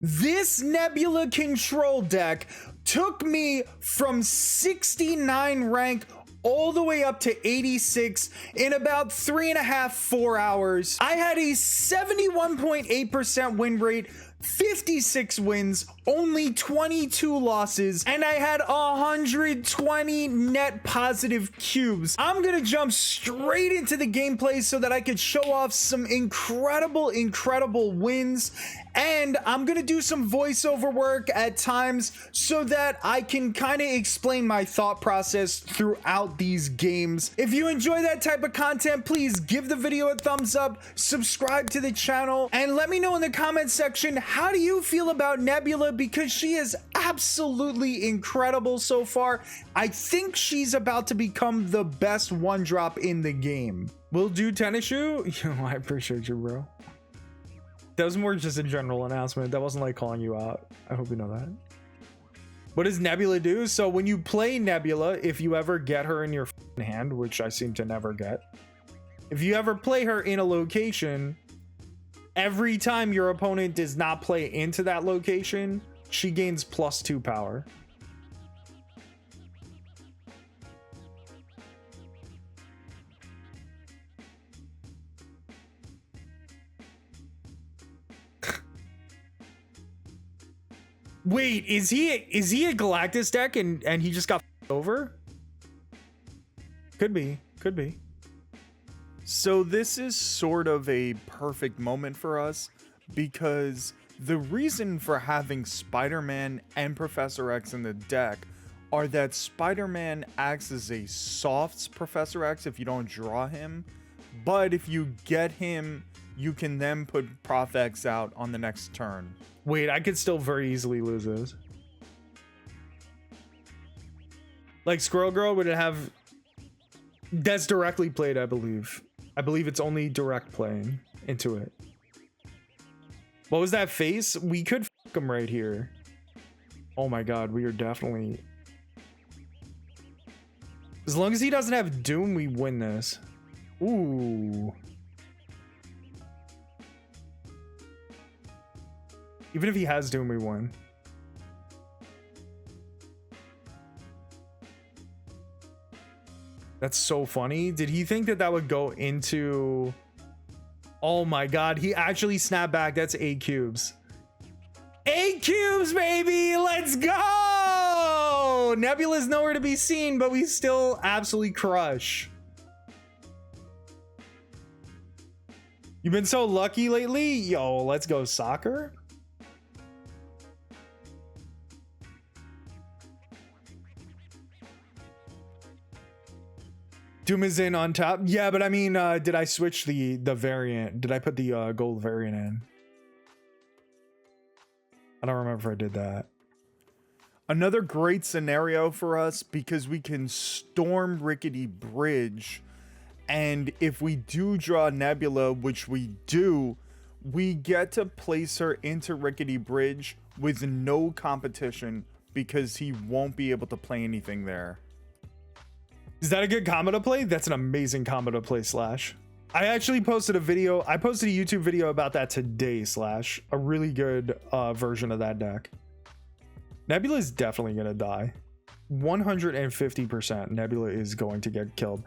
This Nebula control deck took me from 69 rank all the way up to 86 in about 3.5-4 hours. I had a 71.8% win rate, 56 wins, only 22 losses, and I had 120 net positive cubes. I'm gonna jump straight into the gameplay so that I could show off some incredible wins, and I'm gonna do some voiceover work at times so that I can kind of explain my thought process throughout these games. If you enjoy that type of content, please give the video a thumbs up, subscribe to the channel, and let me know in the comment section, how do you feel about Nebula? Because she is absolutely incredible so far. I think she's about to become the best one drop in the game. We'll do tennis shoe. Yo, I appreciate you, bro. That was more just a general announcement. That wasn't like calling you out. I hope you know that. What does Nebula do? So when you play Nebula, if you ever get her in your hand, which I seem to never get, if you ever play her in a location, every time your opponent does not play into that location, she gains +2 power. Wait, is he a Galactus deck and he just got over? Could be. So this is sort of a perfect moment for us, because the reason for having Spider-Man and Professor X in the deck are that Spider-Man acts as a soft Professor X if you don't draw him, but if you get him, you can then put Prof X out on the next turn. Wait, I could still very easily lose this. Like Squirrel Girl, would it have... That's directly played, I believe. I believe it's only direct playing into it. What was that face? We could f him right here. Oh my god, we are definitely... As long as he doesn't have Doom, we win this. Ooh. Even if he has Doom, we win. That's so funny. Did he think that that would go into... Oh my god, he actually snapped back. That's 8 cubes. 8 cubes, baby! Let's go! Nebula's nowhere to be seen, but we still absolutely crush. You've been so lucky lately? Yo, let's go soccer. Doom is in on top. Yeah, but I mean, did I switch the variant? Did I put the gold variant in? I don't remember if I did that. Another great scenario for us, because we can storm Rickety Bridge, and if we do draw Nebula, which we do, we get to place her into Rickety Bridge with no competition, because he won't be able to play anything there. Is that a good combo to play? That's an amazing combo to play, Slash. I actually posted a video. I posted a YouTube video about that today, Slash. A really good version of that deck. Nebula is definitely going to die. 150% Nebula is going to get killed.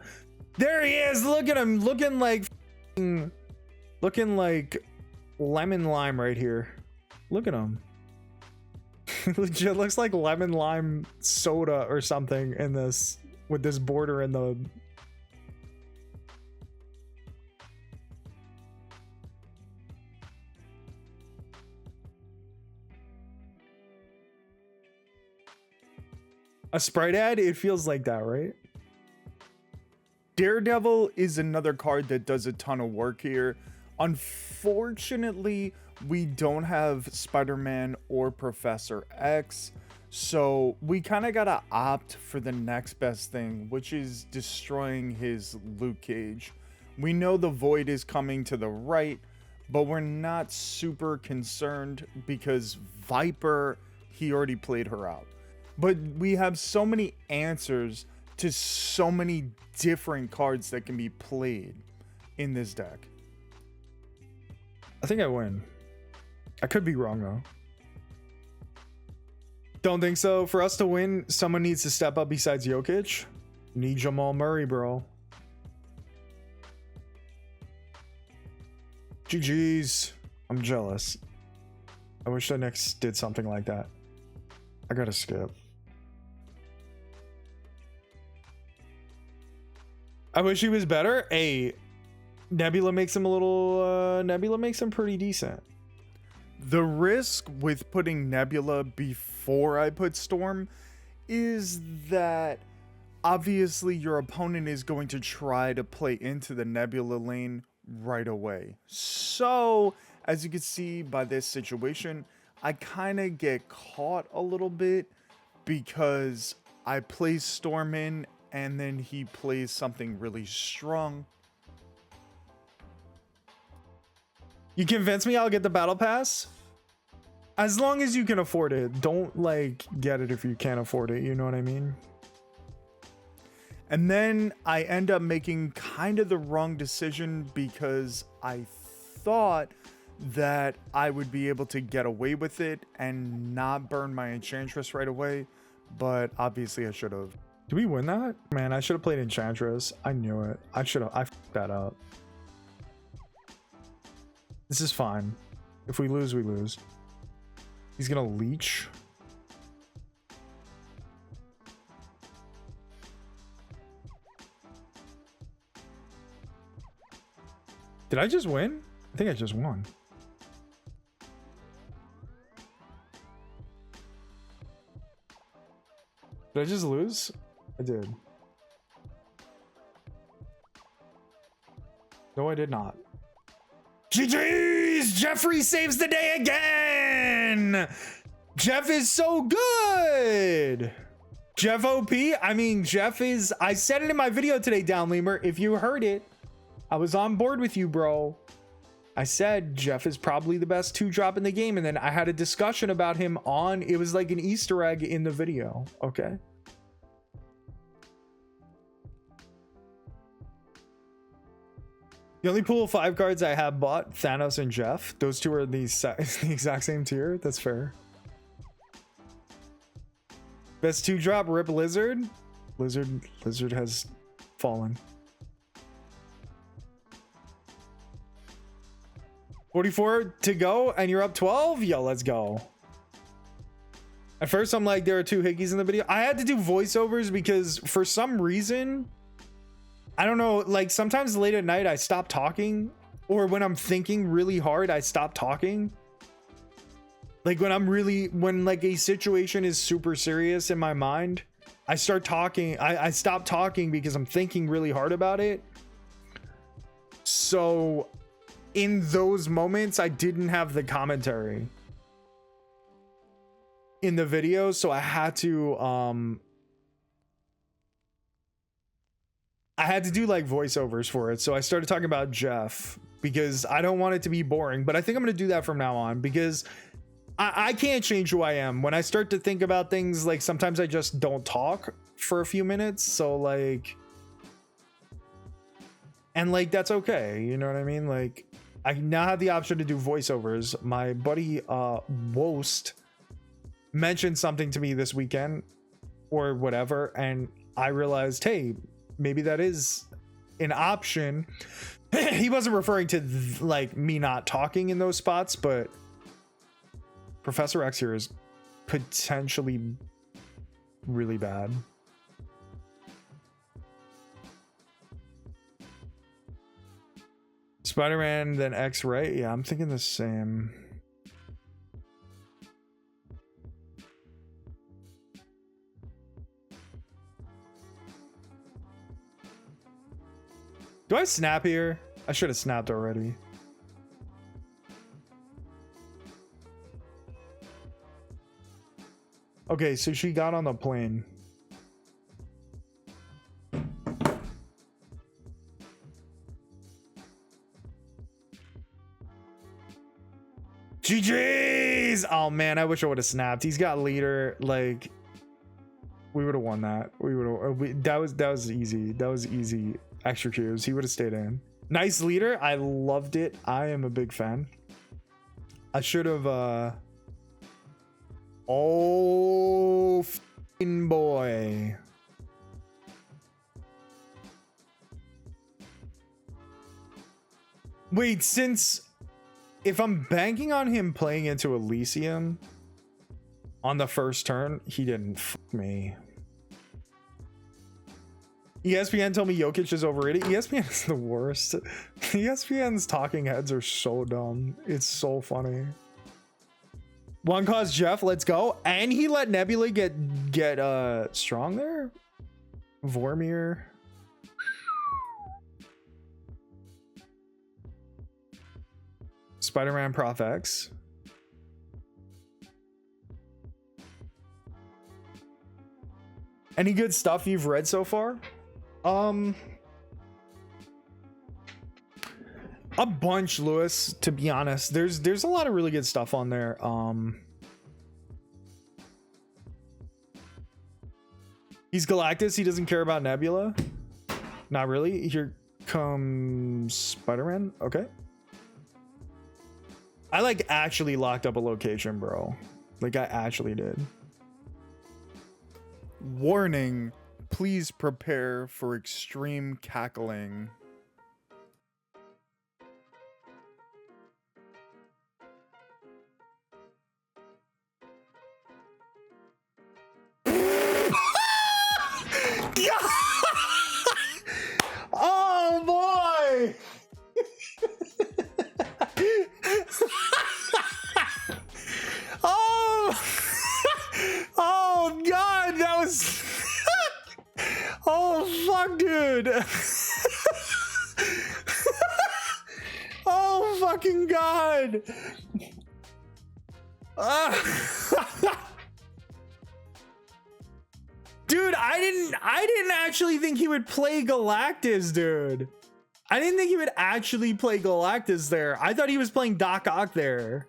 There he is. Look at him. Looking like lemon lime right here. Look at him. Legit looks like lemon lime soda or something in this. With this border and the... A Sprite ad? It feels like that, right? Daredevil is another card that does a ton of work here. Unfortunately, we don't have Spider-Man or Professor X. So we kind of gotta opt for the next best thing, which is destroying his Luke Cage. We know the Void is coming to the right, but we're not super concerned because Viper, he already played her out. But we have so many answers to so many different cards that can be played in this deck. I think I win. I could be wrong though. Don't think so. For us to win, someone needs to step up besides Jokic. Need Jamal Murray, bro. GG's. I'm jealous. I wish the Knicks did something like that. I gotta skip. I wish he was better. Hey, Nebula makes him a little, Nebula makes him pretty decent. The risk with putting Nebula before I put Storm is that obviously your opponent is going to try to play into the Nebula lane right away. So, as you can see by this situation, I kind of get caught a little bit because I play Storm in and then he plays something really strong. You convince me I'll get the battle pass? As long as you can afford it. Don't like get it if you can't afford it, you know what I mean? And then I end up making kind of the wrong decision because I thought that I would be able to get away with it and not burn my Enchantress right away, but obviously I should have. Did we win that? Man, I should have played Enchantress. I knew it. I fucked that up. This is fine. If we lose, we lose. He's gonna leech. Did I just win? I think I just won. Did I just lose? I did. No, I did not. GG's! Jeffrey saves the day again! Jeff is so good! Jeff OP? I mean, Jeff is... I said it in my video today, Downleamer. If you heard it, I was on board with you, bro. I said Jeff is probably the best 2-drop in the game, and then I had a discussion about him on... It was like an Easter egg in the video, okay? The only pool of 5 cards I have bought, Thanos and Jeff. Those two are the exact same tier. That's fair. Best 2-drop, Rip Lizard. Lizard has fallen. 44 to go, and you're up 12? Yo, let's go. At first, I'm like, there are 2 hickeys in the video. I had to do voiceovers because for some reason... I don't know, like sometimes late at night I stop talking, or when I'm thinking really hard I stop talking. Like when like a situation is super serious in my mind, I start talking. I stop talking because I'm thinking really hard about it. So in those moments I didn't have the commentary in the video, so I had to do like voiceovers for it. So I started talking about Jeff because I don't want it to be boring, but I think I'm going to do that from now on because I can't change who I am. When I start to think about things, like sometimes I just don't talk for a few minutes. So like, and like, that's okay. You know what I mean? Like I now have the option to do voiceovers. My buddy, Wost mentioned something to me this weekend or whatever. And I realized, hey, maybe that is an option. He wasn't referring to like me not talking in those spots, but Professor X here is potentially really bad. Spider-Man, then X, right? Yeah, I'm thinking the same. Do I snap here? I should have snapped already. Okay, so she got on the plane. GG's! Oh man, I wish I would have snapped. He's got leader. Like, we would have won that. That was easy. That was easy. Extra cubes. He would have stayed in. Nice leader. I loved it. I am a big fan. I should have oh boy. Wait, if I'm banking on him playing into Elysium on the first turn, he didn't fuck me. ESPN told me Jokic is overrated. ESPN is the worst. ESPN's talking heads are so dumb. It's so funny. One cause Jeff, let's go. And he let Nebula get strong there. Vormir. Spider-Man Prof X. Any good stuff you've read so far? A bunch, Lewis, to be honest. There's a lot of really good stuff on there. He's Galactus, he doesn't care about Nebula. Not really. Here comes Spider-Man. Okay. I like actually locked up a location, bro. Like I actually did. Warning, please prepare for extreme cackling. Oh boy. Oh god, that was oh fuck, dude. Oh fucking god. Dude, I didn't actually think he would play Galactus, dude. I didn't think he would actually play Galactus there. I thought he was playing Doc Ock there.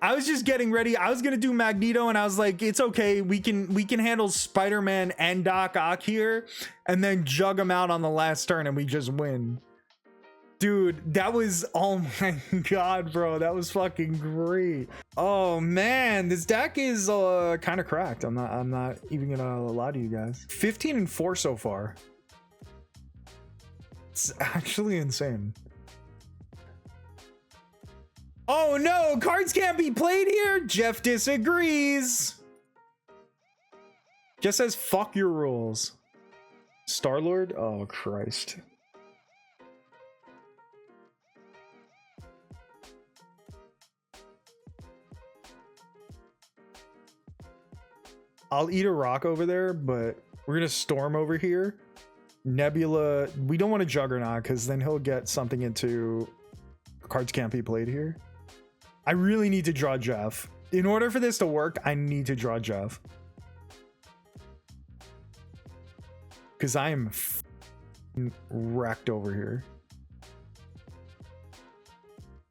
I was just getting ready. I was gonna do Magneto, and I was like, it's okay. We can handle Spider-Man and Doc Ock here, and then jug him out on the last turn, and we just win. Dude, that was, oh my god, bro, that was fucking great. Oh man, this deck is kind of cracked. I'm not even gonna lie to you guys. 15-4 so far. It's actually insane. Oh no, cards can't be played here. Jeff disagrees. Just says fuck your rules. Star-Lord? Oh Christ. I'll eat a rock over there, but we're gonna storm over here. Nebula, we don't want to Juggernaut because then he'll get something into cards can't be played here. I really need to draw Jeff. In order for this to work, I need to draw Jeff. Because I am wrecked over here.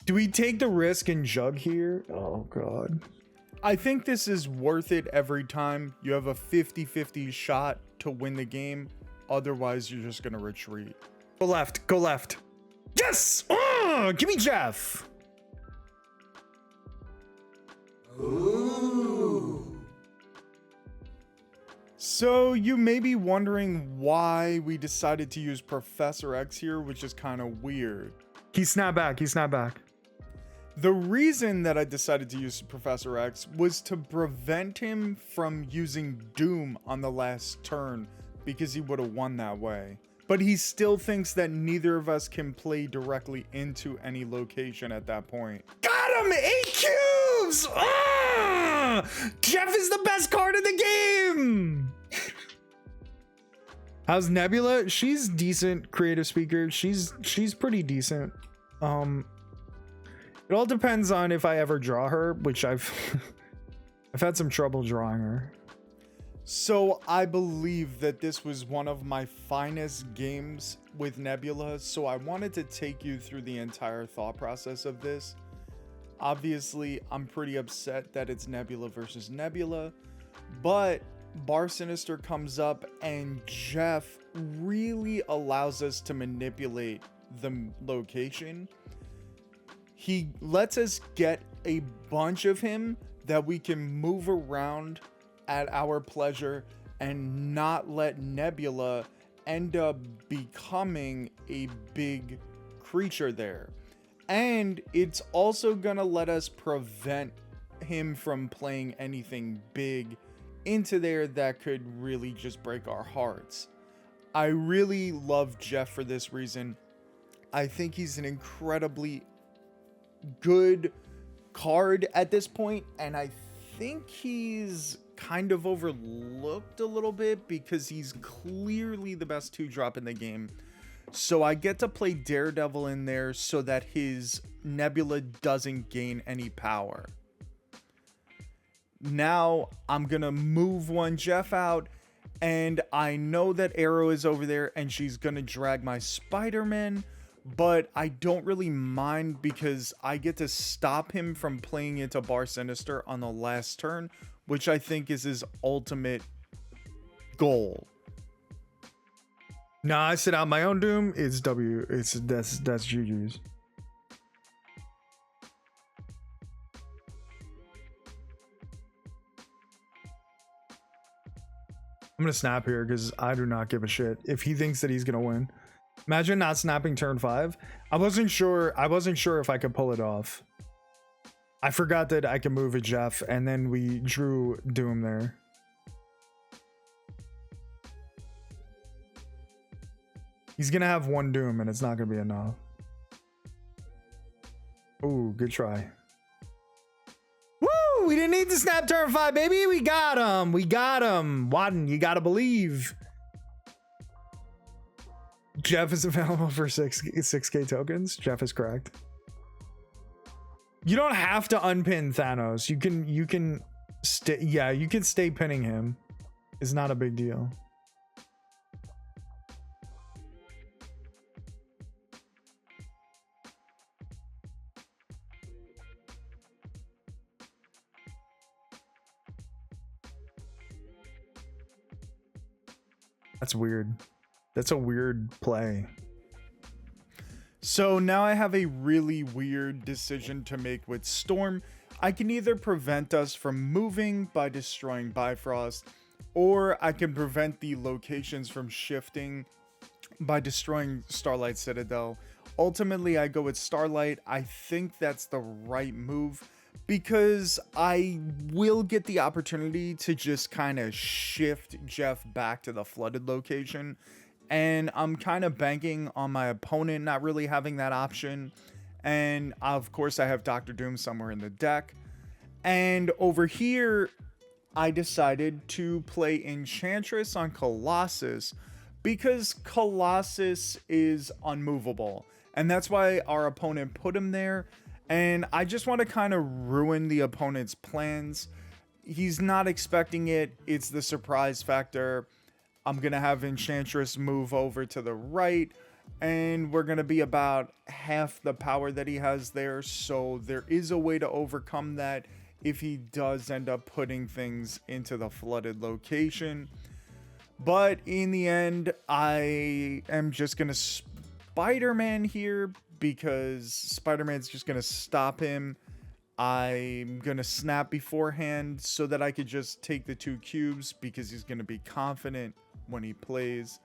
Do we take the risk and jug here? Oh god. I think this is worth it every time. You have a 50-50 shot to win the game. Otherwise, you're just gonna retreat. Go left. Go left. Yes! Give me Jeff. Ooh. So you may be wondering why we decided to use Professor X here, which is kind of weird. He snapped back. He snapped back. The reason that I decided to use Professor X was to prevent him from using Doom on the last turn, because he would have won that way. But he still thinks that neither of us can play directly into any location at that point. Got him! 8 cubes! Jeff is the best card in the game! How's Nebula? She's decent creative speaker. She's pretty decent. It all depends on if I ever draw her, which I've had some trouble drawing her. So I believe that this was one of my finest games with Nebula, so I wanted to take you through the entire thought process of this. Obviously, I'm pretty upset that it's Nebula versus Nebula, but Bar Sinister comes up and Jeff really allows us to manipulate the location. He lets us get a bunch of him that we can move around at our pleasure and not let Nebula end up becoming a big creature there. And it's also gonna let us prevent him from playing anything big into there that could really just break our hearts. I really love Jeff for this reason. I think he's an incredibly good card at this point, and I think he's kind of overlooked a little bit because he's clearly the best 2-drop in the game. So I get to play Daredevil in there so that his Nebula doesn't gain any power. Now I'm gonna move one Jeff out, and I know that Arrow is over there and she's gonna drag my Spider-Man, but I don't really mind because I get to stop him from playing into Bar Sinister on the last turn, which I think is his ultimate goal. Nah, I sit out my own doom. It's W. That's Juju's. I'm gonna snap here because I do not give a shit if he thinks that he's gonna win. Imagine not snapping turn 5. I wasn't sure if I could pull it off. I forgot that I could move a Jeff, and then we drew Doom there. He's gonna have one Doom, and it's not gonna be enough. Ooh, good try. Woo! We didn't need to snap turn 5, baby. We got him. We got him. Wadden, you gotta believe. Jeff is available for 6K tokens. Jeff is correct. You don't have to unpin Thanos. You can stay. Yeah, you can stay pinning him. It's not a big deal. That's weird. That's a weird play. So now I have a really weird decision to make with Storm. I can either prevent us from moving by destroying Bifrost, or I can prevent the locations from shifting by destroying Starlight Citadel. Ultimately, I go with Starlight. I think that's the right move because I will get the opportunity to just kind of shift Jeff back to the flooded location. And I'm kind of banking on my opponent not really having that option. And of course, I have Dr. Doom somewhere in the deck. And over here, I decided to play Enchantress on Colossus because Colossus is unmovable. And that's why our opponent put him there. And I just want to kind of ruin the opponent's plans. He's not expecting it. It's the surprise factor. I'm going to have Enchantress move over to the right, and we're going to be about half the power that he has there. So there is a way to overcome that if he does end up putting things into the flooded location. But in the end, I am just going to Spider-Man here because Spider-Man's just going to stop him. I'm going to snap beforehand so that I could just take the 2 cubes because he's going to be confident when he plays.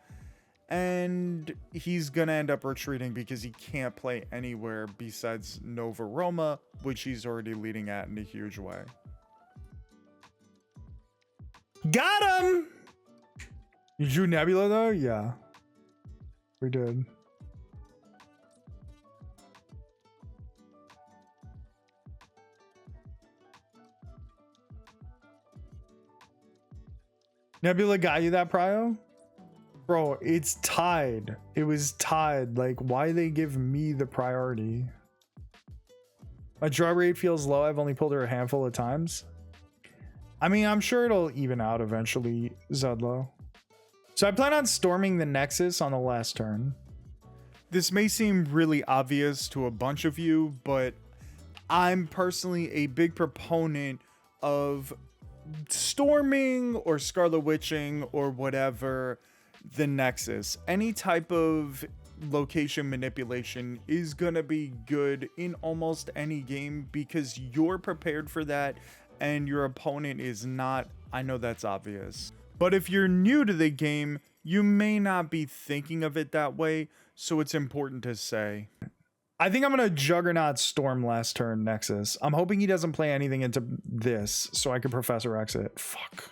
And he's going to end up retreating because he can't play anywhere besides Nova Roma, which he's already leading at in a huge way. Got him! You drew Nebula though? Yeah. We did. Nebula got you that prio? Bro, it's tied. It was tied. Like, why they give me the priority? My draw rate feels low. I've only pulled her a handful of times. I mean, I'm sure it'll even out eventually, Zudlo. So I plan on storming the Nexus on the last turn. This may seem really obvious to a bunch of you, but I'm personally a big proponent of storming or Scarlet Witching or whatever the Nexus. Any type of location manipulation is gonna be good in almost any game because you're prepared for that and your opponent is not I know that's obvious. But if you're new to the game, you may not be thinking of it that way, so it's important to say. I think I'm gonna Juggernaut Storm last turn Nexus. I'm hoping he doesn't play anything into this so I can Professor X it. Fuck.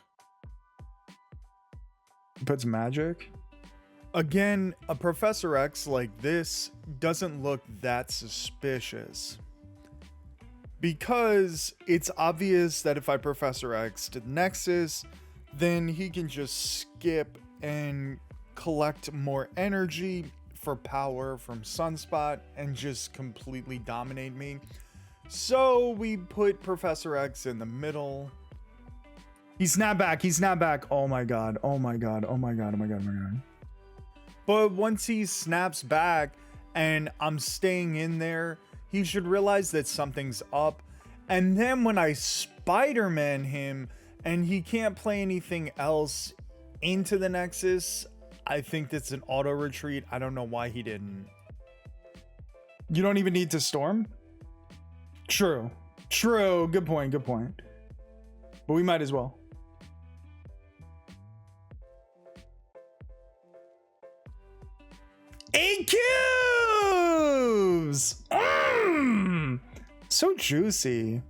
He puts magic. Again, a Professor X like this doesn't look that suspicious. Because it's obvious that if I Professor X to Nexus, then he can just skip and collect more energy for power from Sunspot and just completely dominate me. So we put Professor X in the middle. He snapped back. He snapped back. Oh my god. Oh my god. Oh my god. Oh my god. Oh my god. But once he snaps back and I'm staying in there, he should realize that something's up. And then when I Spider-Man him and he can't play anything else into the Nexus, I think that's an auto retreat. I don't know why he didn't. You don't even need to storm? True. True. Good point. Good point. But we might as well. Eight cubes! So juicy.